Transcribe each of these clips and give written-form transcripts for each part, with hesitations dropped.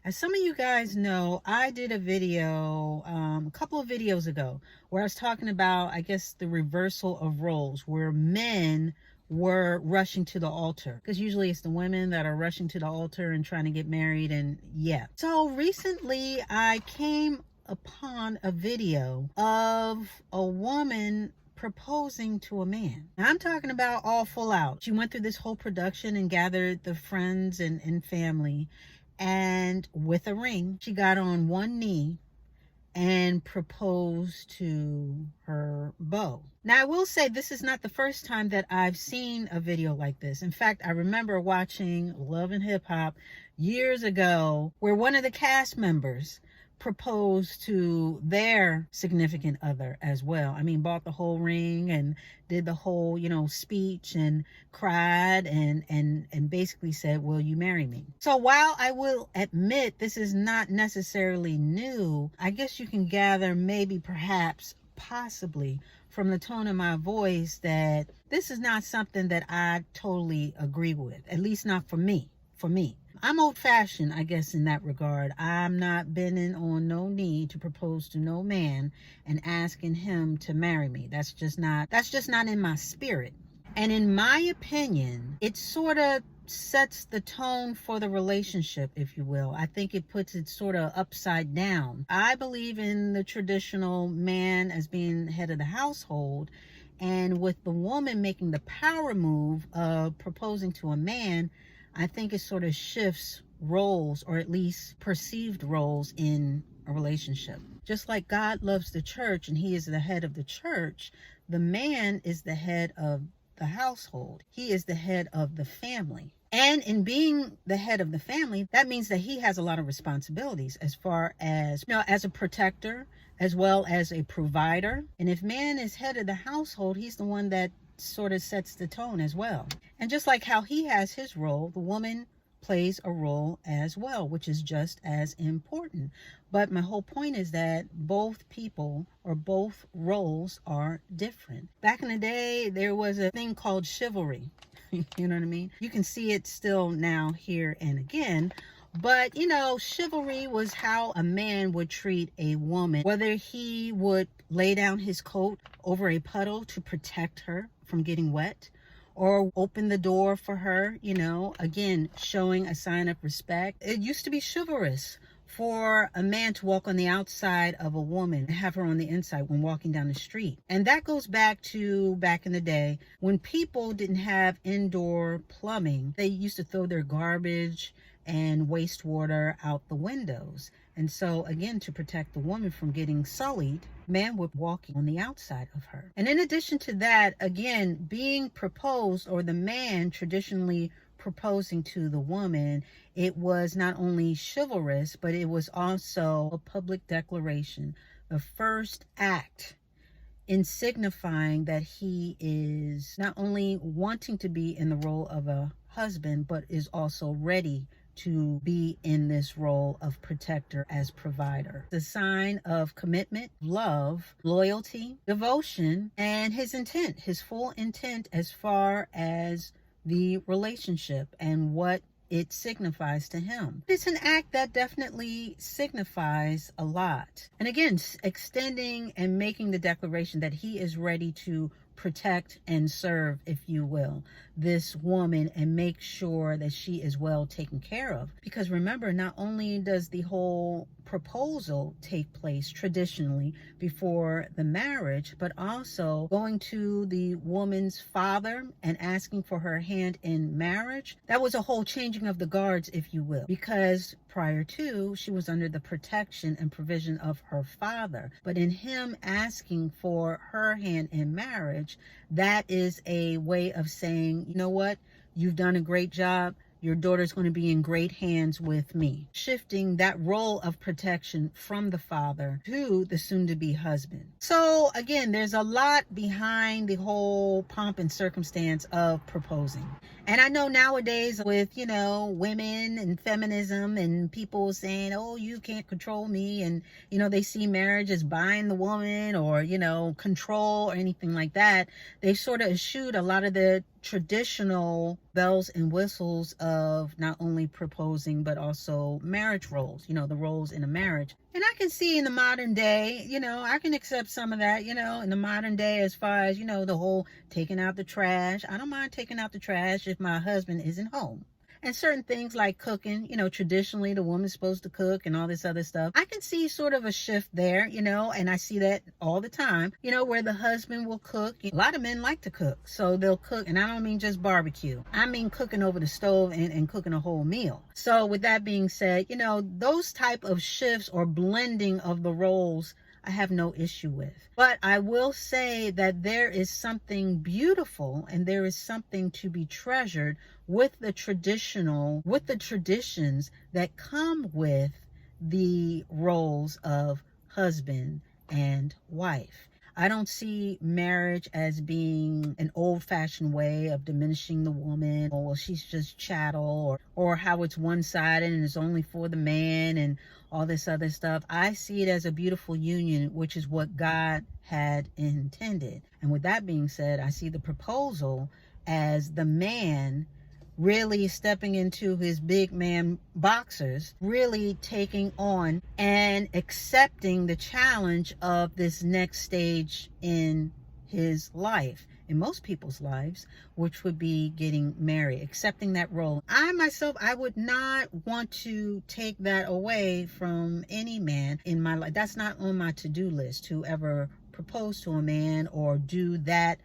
As some of you guys know, I did a video a couple of videos ago where I was talking about, I guess, the reversal of roles, where men were rushing to the altar, because usually it's the women that are rushing to the altar and trying to get married. And yeah, so recently I came upon a video of a woman proposing to a man. Now, I'm talking about all full out. She went through this whole production and gathered the friends and family, and with a ring, she got on one knee and proposed to her beau. Now, I will say this is not the first time that I've seen a video like this. In fact, I remember watching Love and Hip Hop years ago where one of the cast members proposed to their significant other as well. I mean, bought the whole ring and did the whole, speech and cried and basically said, "Will you marry me?" So while I will admit this is not necessarily new, I guess you can gather maybe, perhaps, possibly from the tone of my voice that this is not something that I totally agree with, at least not for me. I'm old-fashioned, I guess, in that regard. I'm not bending on no knee to propose to no man and asking him to marry me. That's just not in my spirit. And in my opinion, it sort of sets the tone for the relationship, if you will. I think it puts it sort of upside down. I believe in the traditional man as being head of the household, and with the woman making the power move of proposing to a man, I think it sort of shifts roles, or at least perceived roles, in a relationship. Just like God loves the church and he is the head of the church, the man is the head of the household. He is the head of the family. And in being the head of the family, that means that he has a lot of responsibilities as far as, as a protector, as well as a provider. And if man is head of the household, he's the one that sort of sets the tone as well. And just like how he has his role, the woman plays a role as well, which is just as important. But my whole point is that both people, or both roles, are different. Back in the day, there was a thing called chivalry. You know what I mean? You can see it still now, here and again. But, chivalry was how a man would treat a woman, whether he would lay down his coat over a puddle to protect her from getting wet, or open the door for her, again, showing a sign of respect. It used to be chivalrous for a man to walk on the outside of a woman and have her on the inside when walking down the street. And that goes back in the day when people didn't have indoor plumbing. They used to throw their garbage and wastewater out the windows. And so, again, to protect the woman from getting sullied, man would walk on the outside of her. And in addition to that, again, being proposed, or the man traditionally proposing to the woman, it was not only chivalrous, but it was also a public declaration, the first act in signifying that he is not only wanting to be in the role of a husband, but is also ready to be in this role of protector as provider. The sign of commitment, love, loyalty, devotion, and his intent, his full intent as far as the relationship and what it signifies to him. It's an act that definitely signifies a lot. And again, extending and making the declaration that he is ready to protect and serve, if you will, this woman and make sure that she is well taken care of. Because remember, not only does the whole proposal take place traditionally before the marriage, but also going to the woman's father and asking for her hand in marriage. That was a whole changing of the guards, if you will, because prior to, she was under the protection and provision of her father. But in him asking for her hand in marriage, that is a way of saying, you know what, you've done a great job. Your daughter's going to be in great hands with me. Shifting that role of protection from the father to the soon-to-be husband. So again, there's a lot behind the whole pomp and circumstance of proposing. And I know nowadays with, you know, women and feminism and people saying, oh, you can't control me. And, you know, they see marriage as buying the woman or, you know, control or anything like that. They sort of eschewed a lot of the traditional bells and whistles of not only proposing, but also marriage roles, you know, the roles in a marriage. And I can see in the modern day, you know, I can accept some of that, you know, in the modern day, as far as, you know, the whole taking out the trash. I don't mind taking out the trash if my husband isn't home. And certain things like cooking, you know, traditionally the woman's supposed to cook and all this other stuff. I can see sort of a shift there, you know, and I see that all the time, you know, where the husband will cook. A lot of men like to cook, so they'll cook. And I don't mean just barbecue. I mean cooking over the stove and cooking a whole meal. So with that being said, you know, those type of shifts or blending of the roles I have no issue with. But I will say that there is something beautiful and there is something to be treasured with the traditions that come with the roles of husband and wife. I don't see marriage as being an old-fashioned way of diminishing the woman, or well, she's just chattel, or how it's one-sided and it's only for the man and all this other stuff. I see it as a beautiful union, which is what God had intended. And with that being said, I see the proposal as the man really stepping into his big man boxers, really taking on and accepting the challenge of this next stage in his life, in most people's lives, which would be getting married, accepting that role. I myself, I would not want to take that away from any man in my life. That's not on my to-do list, to ever propose to a man or do that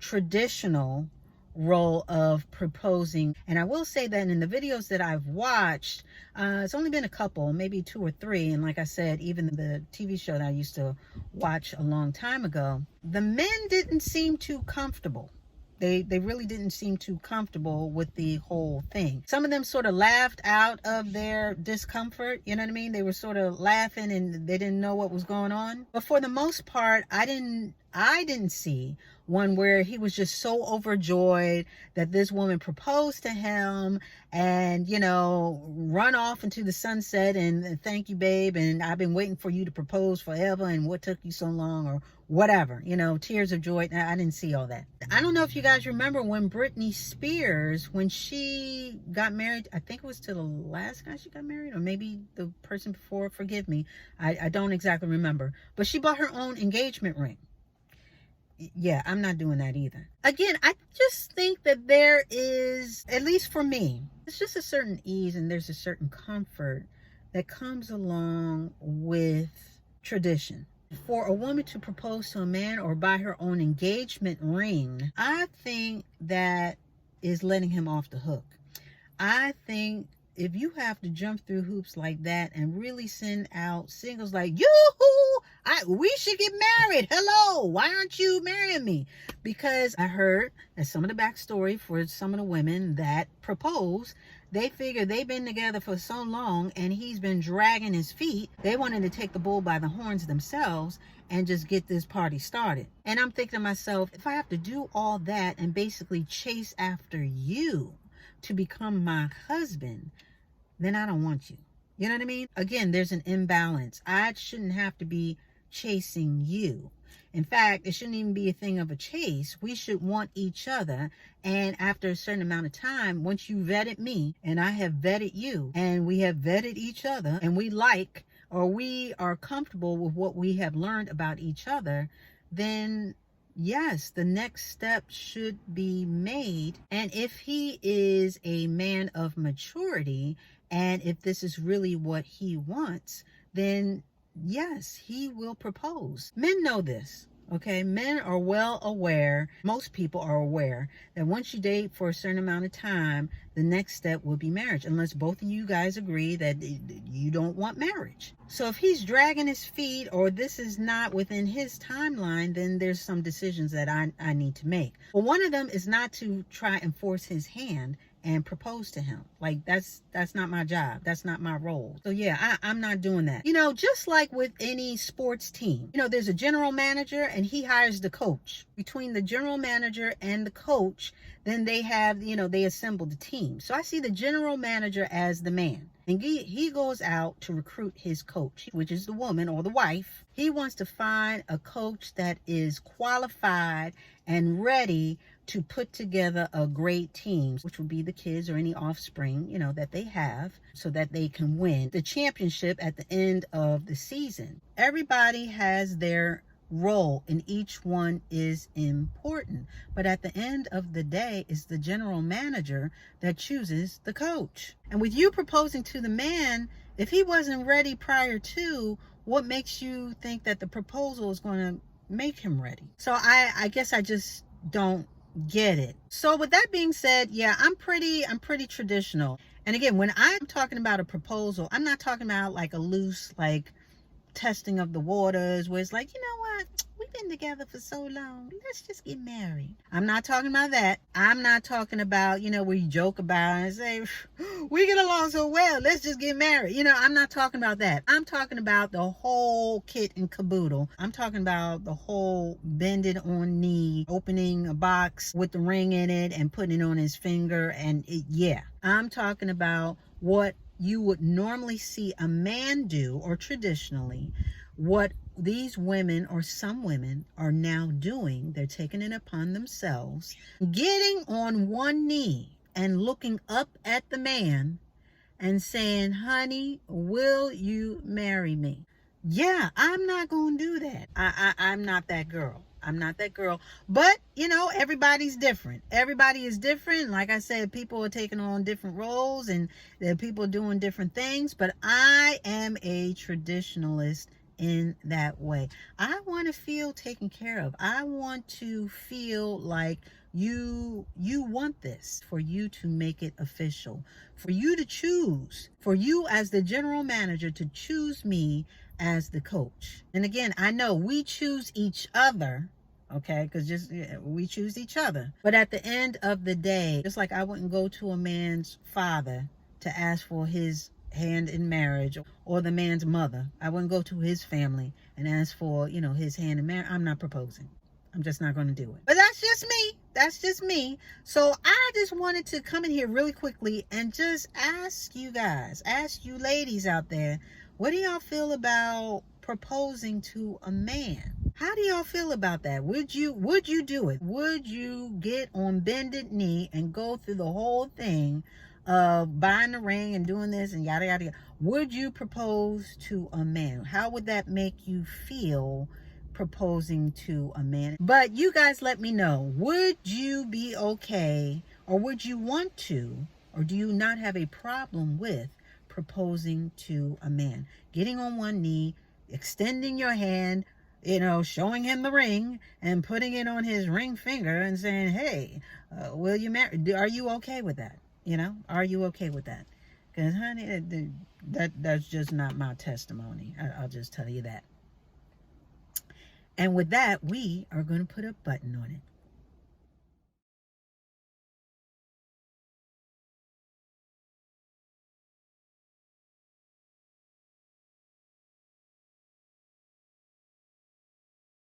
traditional role of proposing. And I will say that in the videos that I've watched, it's only been a couple, maybe 2 or 3, and like I said, even the TV show that I used to watch a long time ago, the men didn't seem too comfortable. They really didn't seem too comfortable with the whole thing. Some of them sort of laughed out of their discomfort, you know what I mean? They were sort of laughing and they didn't know what was going on. But for the most part, I didn't see one where he was just so overjoyed that this woman proposed to him and, you know, run off into the sunset and thank you, babe, and I've been waiting for you to propose forever and what took you so long, or whatever, you know, tears of joy. I didn't see all that. I don't know if you guys remember when Britney Spears, when she got married, I think it was to the last guy she got married, or maybe the person before, forgive me, I don't exactly remember, but she bought her own engagement ring. Yeah, I'm not doing that either. Again, I just think that there is, at least for me, it's just a certain ease and there's a certain comfort that comes along with tradition. For a woman to propose to a man or buy her own engagement ring, I think that is letting him off the hook. I think if you have to jump through hoops like that and really send out signals like, yoo-hoo, we should get married. Hello, why aren't you marrying me? Because I heard that some of the backstory for some of the women that propose, they figure they've been together for so long and he's been dragging his feet. They wanted to take the bull by the horns themselves and just get this party started. And I'm thinking to myself, if I have to do all that and basically chase after you to become my husband, then I don't want you. You know what I mean? Again, there's an imbalance. I shouldn't have to be chasing you. In fact, it shouldn't even be a thing of a chase. We should want each other. And after a certain amount of time, once you vetted me and I have vetted you and we have vetted each other and we like, or we are comfortable with what we have learned about each other, then yes, the next step should be made. And if he is a man of maturity, and if this is really what he wants, then yes, he will propose. Men know this, okay? Men are well aware, most people are aware, that once you date for a certain amount of time, the next step will be marriage, unless both of you guys agree that you don't want marriage. So if he's dragging his feet or this is not within his timeline, then there's some decisions that I need to make. Well, one of them is not to try and force his hand and propose to him. Like, that's not my job. That's not my role. So yeah, I'm not doing that. You know, just like with any sports team, you know, there's a general manager and he hires the coach. Between the general manager and the coach, then they have, you know, they assemble the team. So I see the general manager as the man. And he goes out to recruit his coach, which is the woman or the wife. He wants to find a coach that is qualified and ready to put together a great team, which would be the kids or any offspring, you know, that they have, so that they can win the championship at the end of the season. Everybody has their role and each one is important, but at the end of the day, it's the general manager that chooses the coach. And with you proposing to the man, if he wasn't ready prior to, what makes you think that the proposal is going to make him ready? So I guess I just don't get it. So with that being said, yeah, I'm pretty traditional. And again, when I'm talking about a proposal, I'm not talking about like a loose, like, testing of the waters where it's like, you know what, we've been together for so long, let's just get married. I'm not talking about that. I'm not talking about, you know, where you joke about and say, we get along so well, let's just get married. You know, I'm not talking about that. I'm talking about the whole kit and caboodle. I'm talking about the whole bended on knee, opening a box with the ring in it and putting it on his finger. And yeah, I'm talking about what you would normally see a man do, or traditionally, what these women or some women are now doing. They're taking it upon themselves, getting on one knee and looking up at the man and saying, honey, will you marry me? Yeah, I'm not going to do that. I'm not that girl. I'm not that girl. But, you know, everybody's different. Everybody is different. Like I said, people are taking on different roles and there are people doing different things. But I am a traditionalist in that way. I want to feel taken care of. I want to feel like you want this, for you to make it official, for you to choose, for you as the general manager to choose me as the coach. And again, I know we choose each other, okay, because we choose each other. But at the end of the day, just like I wouldn't go to a man's father to ask for his hand in marriage, or the man's mother, I wouldn't go to his family and ask for, you know, his hand in marriage. I'm not proposing. I'm just not going to do it. But that's just me. That's just me. So I just wanted to come in here really quickly and just ask you guys, ask you ladies out there, what do y'all feel about proposing to a man? How do y'all feel about that? Would you do it? Would you get on bended knee and go through the whole thing of buying the ring and doing this and yada yada yada? Would you propose to a man? How would that make you feel, proposing to a man? But you guys let me know. Would you be okay, or would you want to, or do you not have a problem with proposing to a man? Getting on one knee, extending your hand, you know, showing him the ring and putting it on his ring finger and saying, hey, will you marry? Are you okay with that? You know, are you okay with that? Because, honey, that's just not my testimony. I'll just tell you that. And with that, we are going to put a button on it.